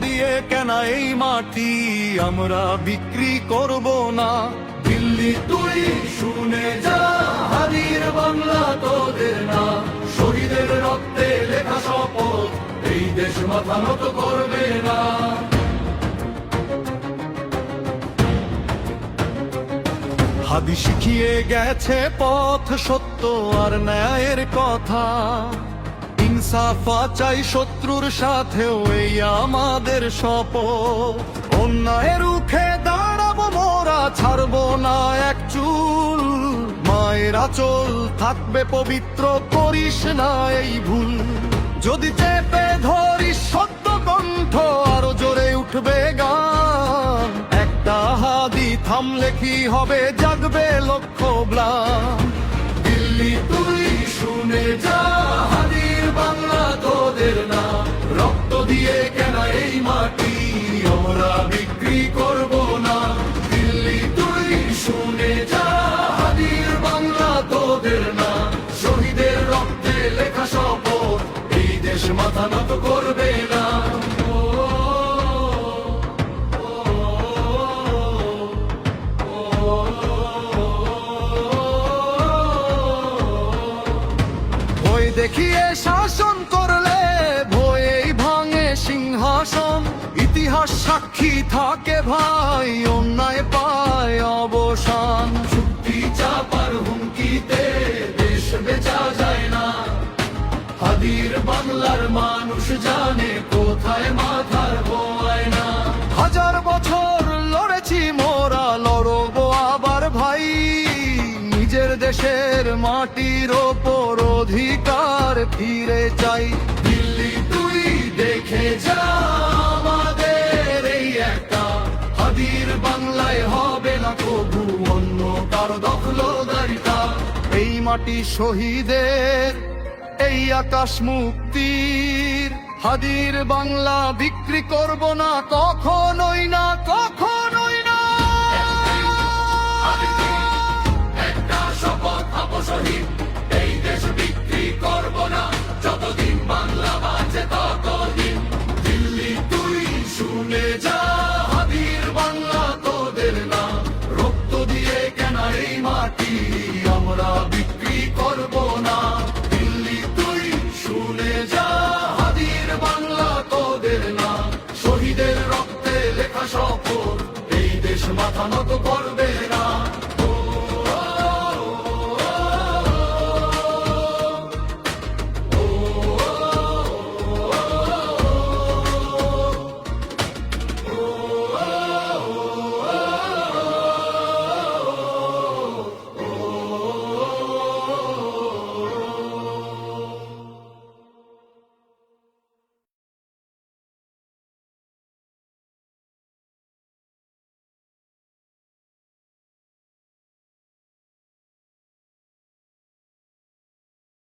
দিয়ে কেনা এই মাটি আমরা বিক্রি করব না। দিল্লি তুই শুনে যা, হাদির বাংলা তোদের না। শহীদের রক্তে লেখা শপথ, এই দেশ মাথা নত করবে না। হাদি শিখিয়ে গেছে পথ, সত্য আর ন্যায়ের কথা। ইনসাফ চাই শত্রুর সাথেও, এই আমাদের শপথ। অন্যায়ের রুখে দাঁড়াবো মোরা, ছাড়বো না এক চুল। মায়ের আঁচল থাকবে পবিত্র, করিস না এই ভুল। যদি চেপে ধরিস সত্য কণ্ঠ, আরো জোরে উঠবে গান। একটা হাদি থামলে কি হবে, জাগবে লক্ষ ম্লান। দিল্লি তুই শুনে যা, হাদির বাংলা তোদের না। রক্ত দিয়ে কেনা এই মাটি আমরা বিক্রি করব না। দিল্লি তুই শুনে যা, হাদির বাংলা তোদের না। শহীদের রক্তে লেখা শপথ, এই দেশ মাথা নত করবে না। দেখিয়ে শাসন করলে ভয়েই ভাঙে সিংহাসন। ইতিহাস সাক্ষী থাকে ভাই, অন্যায় পায় অবসান। চুক্তি চাপার হুমকিতে দেশ বেচা যায় না। হাদির বাংলার মানুষ জানে কোথায় মাথার বোয়ায় না। হাজার বছর লড়েছি মোরা, লড়বো আবার ভাই। নিজের দেশের মাটির ওপর অধিকার ফিরে চাই। দিল্লি তুই দেখে যা, আমাদের এই একটা হাদির বাংলায় হবে না কবু অন্য কারো দখলদারিতা। এই মাটি শহীদের, এই আকাশ মুক্তির। হাদির বাংলা বিক্রি করব না, কখনোই না, কখনোই না। শহীদ, এই দেশ বিক্রি করব না, যতদিন বাংলা বাঁচে ততদিন। দিল্লি তুই শুনে যা, হাদির বাংলা তোদের না। রক্ত দিয়ে কেনা এই মাটি আমরা বিক্রি করব না। দিল্লি তুই শুনে যা, হাদির বাংলা তোদের না। শহীদের রক্তে লেখা শপথ, এই দেশ মাথা নত করবে